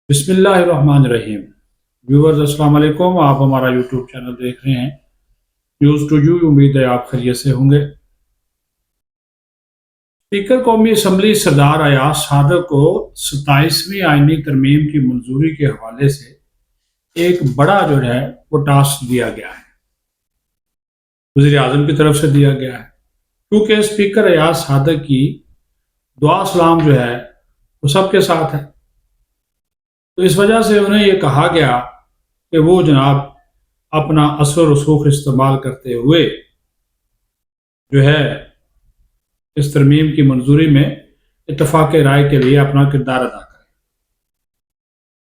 بسم اللہ الرحمن الرحیم۔ ویورز السلام علیکم، آپ ہمارا یوٹیوب چینل دیکھ رہے ہیں نیوز ٹو یو۔ امید ہے آپ خیریت سے ہوں گے۔ اسپیکر قومی اسمبلی سردار ایاز صادق کو 27ویں آئینی ترمیم کی منظوری کے حوالے سے ایک بڑا وہ ٹاسک دیا گیا ہے، وزیر اعظم کی طرف سے دیا گیا ہے، کیونکہ اسپیکر ایاز صادق کی دعا سلام وہ سب کے ساتھ ہے۔ تو اس وجہ سے انہیں یہ کہا گیا کہ وہ اپنا اثر و رسوخ استعمال کرتے ہوئے اس ترمیم کی منظوری میں اتفاق رائے کے لیے اپنا کردار ادا کریں۔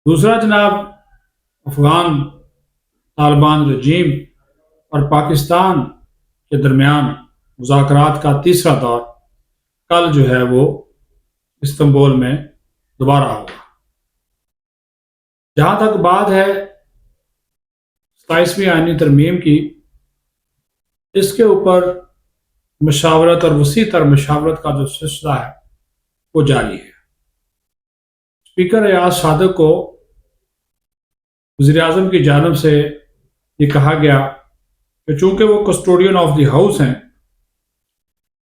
دوسرا افغان طالبان رجیم اور پاکستان کے درمیان مذاکرات کا تیسرا دور کل وہ استنبول میں دوبارہ ہوگا۔ جہاں تک بات ہے 27ویں آئینی ترمیم کی، اس کے اوپر مشاورت اور وسیع تر مشاورت کا جو سلسلہ ہے وہ جاری ہے۔ اسپیکر ایاز صادق کو وزیر اعظم کی جانب سے یہ کہا گیا کہ چونکہ وہ کسٹوڈین آف دی ہاؤس ہیں،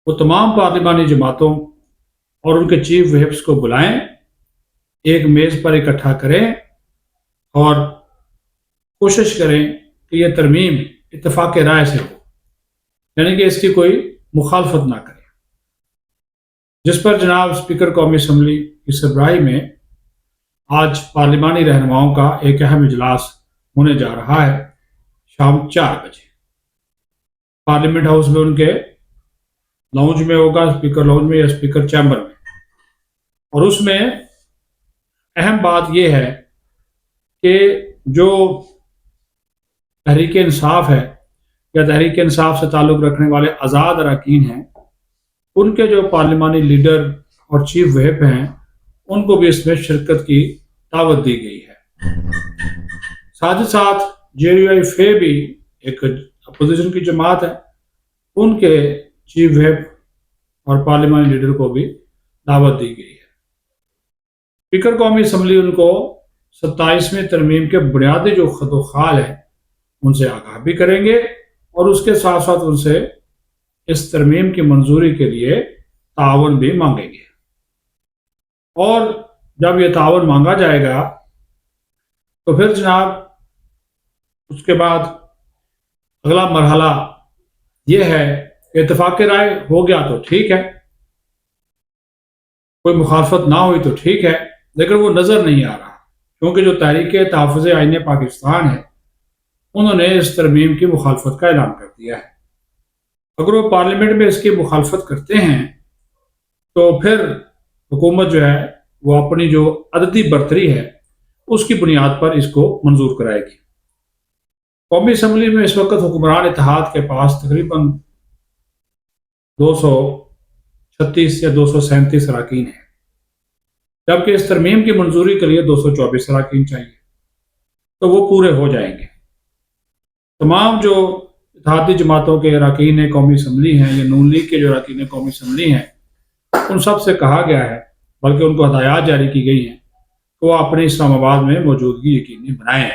وہ تمام پارلیمانی جماعتوں اور ان کے چیف وہپس کو بلائیں، ایک میز پر اکٹھا کریں اور کوشش کریں کہ یہ ترمیم اتفاق رائے سے ہو، یعنی کہ اس کی کوئی مخالفت نہ کریں، جس پر جناب اسپیکر قومی اسمبلی کی سربراہی میں آج پارلیمانی رہنماؤں کا ایک اہم اجلاس ہونے جا رہا ہے شام 4 بجے پارلیمنٹ ہاؤس میں، ان کے لاؤنج میں ہوگا، اسپیکر لاؤنج میں یا اسپیکر چیمبر میں۔ اور اس میں اہم بات یہ ہے کہ جو تحریک انصاف ہے یا تحریک انصاف سے تعلق رکھنے والے آزاد اراکین ہیں، ان کے جو پارلیمانی لیڈر اور چیف وہپ ہیں، ان کو بھی اس میں شرکت کی دعوت دی گئی ہے۔ ساتھ ہی ساتھ JUI بھی ایک اپوزیشن کی جماعت ہے، ان کے چیف وہپ اور پارلیمانی لیڈر کو بھی دعوت دی گئی ہے۔ اسپیکر قومی اسمبلی ان کو 27ویں ترمیم کے بنیادی جو خط و خال ہیں ان سے آگاہ بھی کریں گے، اور اس کے ساتھ ساتھ ان سے اس ترمیم کی منظوری کے لیے تعاون بھی مانگیں گے۔ اور جب یہ تعاون مانگا جائے گا تو پھر جناب اس کے بعد اگلا مرحلہ یہ ہے کہ اتفاق رائے ہو گیا تو ٹھیک ہے، کوئی مخالفت نہ ہوئی تو ٹھیک ہے، لیکن وہ نظر نہیں آ رہا، کیونکہ جو تحریک تحفظ آئین پاکستان ہے انہوں نے اس ترمیم کی مخالفت کا اعلان کر دیا ہے۔ اگر وہ پارلیمنٹ میں اس کی مخالفت کرتے ہیں تو پھر حکومت وہ اپنی جو عددی برتری ہے اس کی بنیاد پر اس کو منظور کرائے گی۔ قومی اسمبلی میں اس وقت حکمران اتحاد کے پاس تقریباً 236 یا 237 اراکین ہیں، جبکہ اس ترمیم کی منظوری کے لیے 224 اراکین چاہیے، تو وہ پورے ہو جائیں گے۔ تمام جو اتحادی جماعتوں کے اراکین قومی اسمبلی ہیں یا نون لیگ کے جو اراکین قومی اسمبلی ہیں، ان سب سے کہا گیا ہے، بلکہ ان کو ہدایات جاری کی گئی ہیں کہ وہ اپنے اسلام آباد میں موجودگی یقینی بنائیں،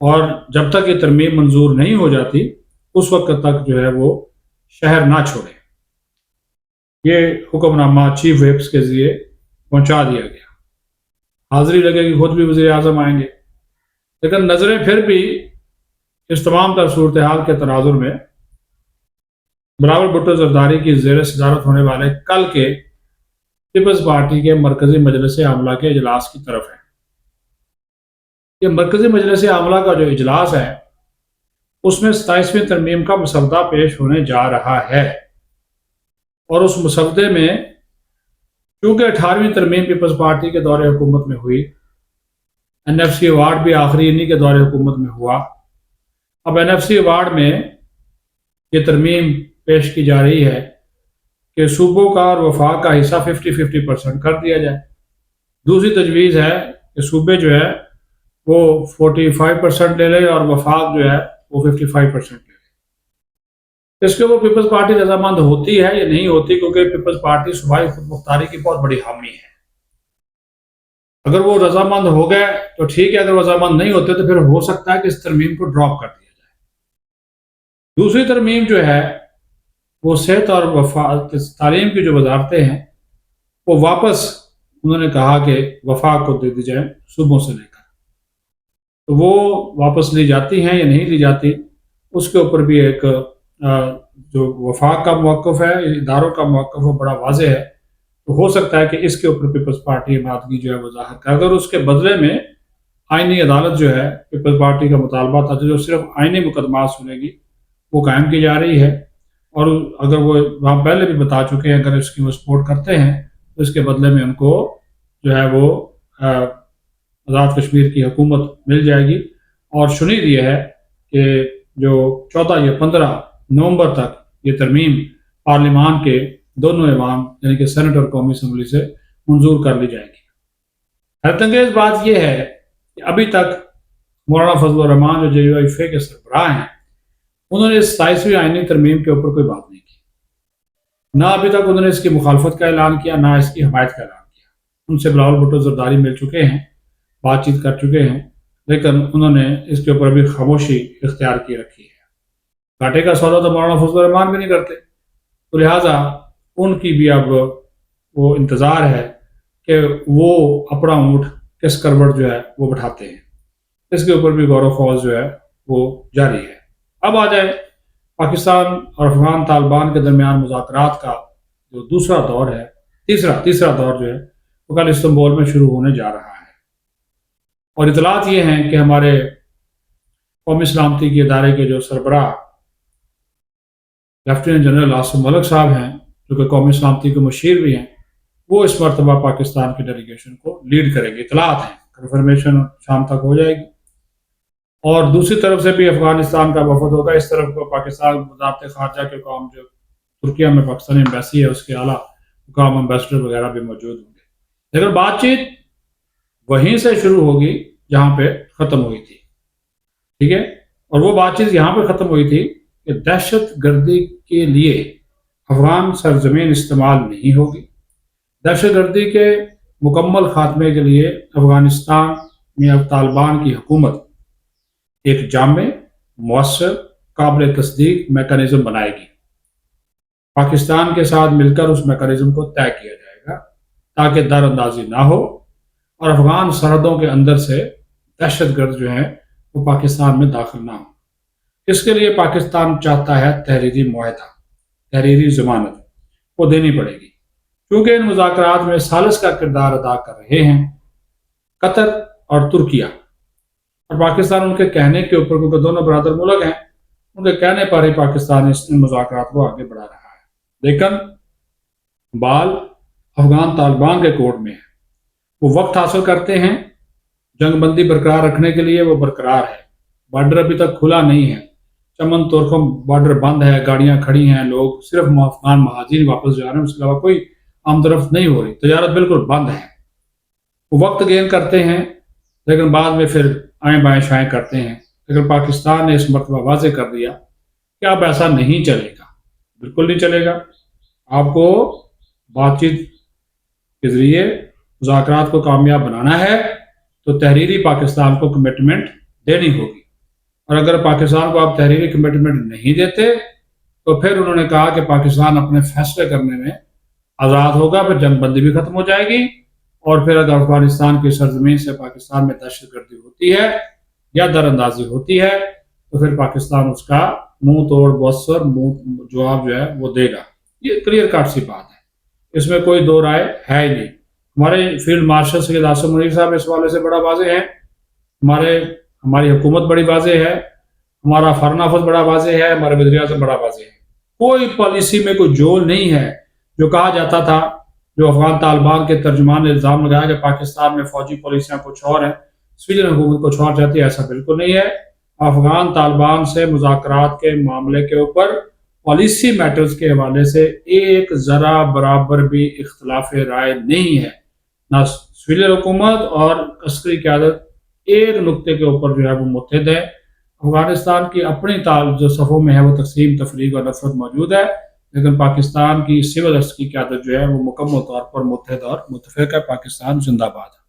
اور جب تک یہ ترمیم منظور نہیں ہو جاتی اس وقت تک وہ شہر نہ چھوڑیں۔ یہ حکم نامہ چیف ویپس کے ذریعے پہنچا دیا گیا۔ حاضری لگے گی، خود بھی وزیر اعظم آئیں گے، لیکن نظریں پھر بھی اس تمام تر صورتحال کے تناظر میں بلاول بھٹو زرداری کی زیر صدارت ہونے والے کل کے پیپلز پارٹی کے مرکزی مجلس عاملہ کے اجلاس کی طرف ہے۔ یہ مرکزی مجلس عاملہ کا جو اجلاس ہے اس میں 27ویں ترمیم کا مسودہ پیش ہونے جا رہا ہے، اور اس مسودے میں چونکہ 18ویں ترمیم پیپلز پارٹی کے دور حکومت میں ہوئی، NFC ایوارڈ بھی آخری انہی کے دور حکومت میں ہوا، اب NFC ایوارڈ میں یہ ترمیم پیش کی جا رہی ہے کہ صوبوں کا اور وفاق کا حصہ 50-50% کر دیا جائے۔ دوسری تجویز ہے کہ صوبے وہ 45% لے لے اور وفاق وہ 55% لے لے۔ اس کے وہ پیپلز پارٹی رضامند ہوتی ہے یا نہیں ہوتی، کیونکہ پیپلز پارٹی صوبائی خود مختاری کی بہت بڑی حامی ہے۔ اگر وہ رضامند ہو گئے تو ٹھیک ہے، اگر رضامند نہیں ہوتے تو پھر ہو سکتا ہے کہ اس ترمیم کو ڈراپ کر دیا جائے۔ دوسری ترمیم جو ہے وہ صحت اور تعلیم کی جو وزارتیں ہیں وہ واپس انہوں نے کہا کہ وفاق کو دے دی جائے صوبوں سے لے کر، تو وہ واپس لی جاتی ہیں یا نہیں لی جاتی، اس کے اوپر بھی ایک جو وفاق کا موقف ہے، اداروں کا موقف وہ بڑا واضح ہے۔ تو ہو سکتا ہے کہ اس کے اوپر پیپلز پارٹی امادگی جو ہے وہ ظاہر کرے، اگر اس کے بدلے میں آئینی عدالت جو ہے پیپلز پارٹی کا مطالبہ تھا جو صرف آئینی مقدمات سنے گی وہ قائم کی جا رہی ہے، اور اگر وہ وہاں پہلے بھی بتا چکے ہیں اگر اس کی وہ سپورٹ کرتے ہیں تو اس کے بدلے میں ان کو جو ہے وہ آزاد کشمیر کی حکومت مل جائے گی۔ اور شنید یہ ہے کہ جو 14 یا 15 نومبر تک یہ ترمیم پارلیمان کے دونوں ایوان یعنی کہ سینٹ اور قومی اسمبلی سے منظور کر لی جائے گی۔ حیرت انگیز بات یہ ہے کہ ابھی تک مولانا فضل الرحمان جو JUIF کے سربراہ ہیں انہوں نے اس 27ویں آئینی ترمیم کے اوپر کوئی بات نہیں کی، نہ ابھی تک انہوں نے اس کی مخالفت کا اعلان کیا، نہ اس کی حمایت کا اعلان کیا۔ ان سے بلاول بھٹو زرداری مل چکے ہیں، بات چیت کر چکے ہیں، لیکن انہوں نے اس کے اوپر بھی خاموشی اختیار کی رکھی ہے۔ گھاٹے کا سودا تو مولانا فضل الرحمان بھی نہیں کرتے، تو لہٰذا ان کی بھی اب وہ انتظار ہے کہ وہ اپنا اونٹ کس کروٹ جو ہے وہ بٹھاتے ہیں۔ اس کے اوپر بھی غور و خوض جو ہے وہ جاری ہے۔ اب آ جائے پاکستان اور افغان طالبان کے درمیان مذاکرات کا جو دوسرا دور ہے، تیسرا دور جو ہے وہ کل استنبول میں شروع ہونے جا رہا ہے، اور اطلاعات یہ ہیں کہ ہمارے قومی سلامتی کے ادارے کے جو سربراہ لیفٹیننٹ جنرل عاصم ملک صاحب ہیں جو کہ قومی سلامتی کے مشیر بھی ہیں، وہ اس مرتبہ پاکستان کی ڈیلیگیشن کو لیڈ کریں گے۔ اطلاعات ہیں، کنفرمیشن شام تک ہو جائے گی۔ اور دوسری طرف سے بھی افغانستان کا وفد ہوگا، اس طرف کو پاکستان وزارت خارجہ کے کام جو ترکیہ میں پاکستانی ایمبیسی ہے اس کے اعلیٰ مقام امبیسڈر وغیرہ بھی موجود ہوں گے، لیکن بات چیت وہیں سے شروع ہوگی جہاں پہ ختم ہوئی تھی، ٹھیک ہے؟ اور وہ بات چیت یہاں پہ ختم ہوئی تھی کہ دہشت گردی کے لیے افغان سرزمین استعمال نہیں ہوگی، دہشت گردی کے مکمل خاتمے کے لیے افغانستان میں اب طالبان کی حکومت ایک جامع، مؤثر، قابل تصدیق میکانزم بنائے گی۔ پاکستان کے ساتھ مل کر اس میکانزم کو طے کیا جائے گا تاکہ در اندازی نہ ہو اور افغان سرحدوں کے اندر سے دہشت گرد جو ہیں وہ پاکستان میں داخل نہ ہو۔ اس کے لیے پاکستان چاہتا ہے تحریری معاہدہ، تحریری ضمانت وہ دینی پڑے گی، کیونکہ ان مذاکرات میں ثالث کا کردار ادا کر رہے ہیں قطر اور ترکیہ، اور پاکستان ان کے کہنے کے اوپر، کیونکہ دونوں برادر ملک ہیں، ان کے کہنے پر ہی پاکستان ان مذاکرات کو آگے بڑھا رہا ہے۔ لیکن بال افغان طالبان کے کورٹ میں ہے، وہ وقت حاصل کرتے ہیں جنگ بندی برقرار رکھنے کے لیے، وہ برقرار ہے، بارڈر ابھی تک کھلا نہیں ہے، چمن تورخم بارڈر بند ہے، گاڑیاں کھڑی ہیں، لوگ صرف افغان مہاجرین واپس جا رہے ہیں، اس کے علاوہ کوئی آمد نہیں ہو رہی، تجارت بالکل بند ہے۔ وہ وقت گین کرتے ہیں لیکن بعد میں پھر آئیں بائیں شائیں کرتے ہیں، لیکن پاکستان نے اس مرتبہ واضح کر دیا کہ اب ایسا نہیں چلے گا، بالکل نہیں چلے گا۔ آپ کو بات چیت کے ذریعے مذاکرات کو کامیاب بنانا ہے تو تحریری پاکستان کو کمٹمنٹ دینی ہوگی، اور اگر پاکستان کو آپ تحریری کمٹمنٹ نہیں دیتے تو پھر انہوں نے کہا کہ پاکستان اپنے فیصلے کرنے میں آزاد ہوگا، پھر جنگ بندی بھی ختم ہو جائے گی، اور پھر اگر افغانستان کی سرزمین سے پاکستان میں دہشت گردی ہوتی ہے یا در اندازی ہوتی ہے تو پھر پاکستان اس کا منہ توڑ مؤثر جواب جو ہے وہ دے گا۔ یہ کلیئر کٹ سی بات ہے، اس میں کوئی دو رائے ہے ہی نہیں۔ ہمارے فیلڈ مارشل سید عاصم منیر صاحب اس حوالے سے بڑا واضح ہے، ہماری حکومت بڑی واضح ہے، ہمارا فارن آفس بڑا واضح ہے، ہمارے وزیر اعظم بڑا واضح ہے۔ کوئی پالیسی میں کوئی جول نہیں ہے۔ جو کہا جاتا تھا، جو افغان طالبان کے ترجمان نے الزام لگایا کہ پاکستان میں فوجی پالیسیاں کچھ اور ہیں، سویڈن حکومت کچھ اور چاہتی ہے، ایسا بالکل نہیں ہے۔ افغان طالبان سے مذاکرات کے معاملے کے اوپر پالیسی میٹرز کے حوالے سے ایک ذرا برابر بھی اختلاف رائے نہیں ہے، نہ سویڈن حکومت اور عسکری قیادت ایک نقطے کے اوپر جو ہے وہ متحد ہے۔ افغانستان کی اپنی جو صفوں میں ہے وہ تقسیم تفریق اور نفرت موجود ہے، لیکن پاکستان کی سول عسکری قیادت جو ہے وہ مکمل طور پر متحد اور متفق ہے۔ پاکستان زندہ باد ہے۔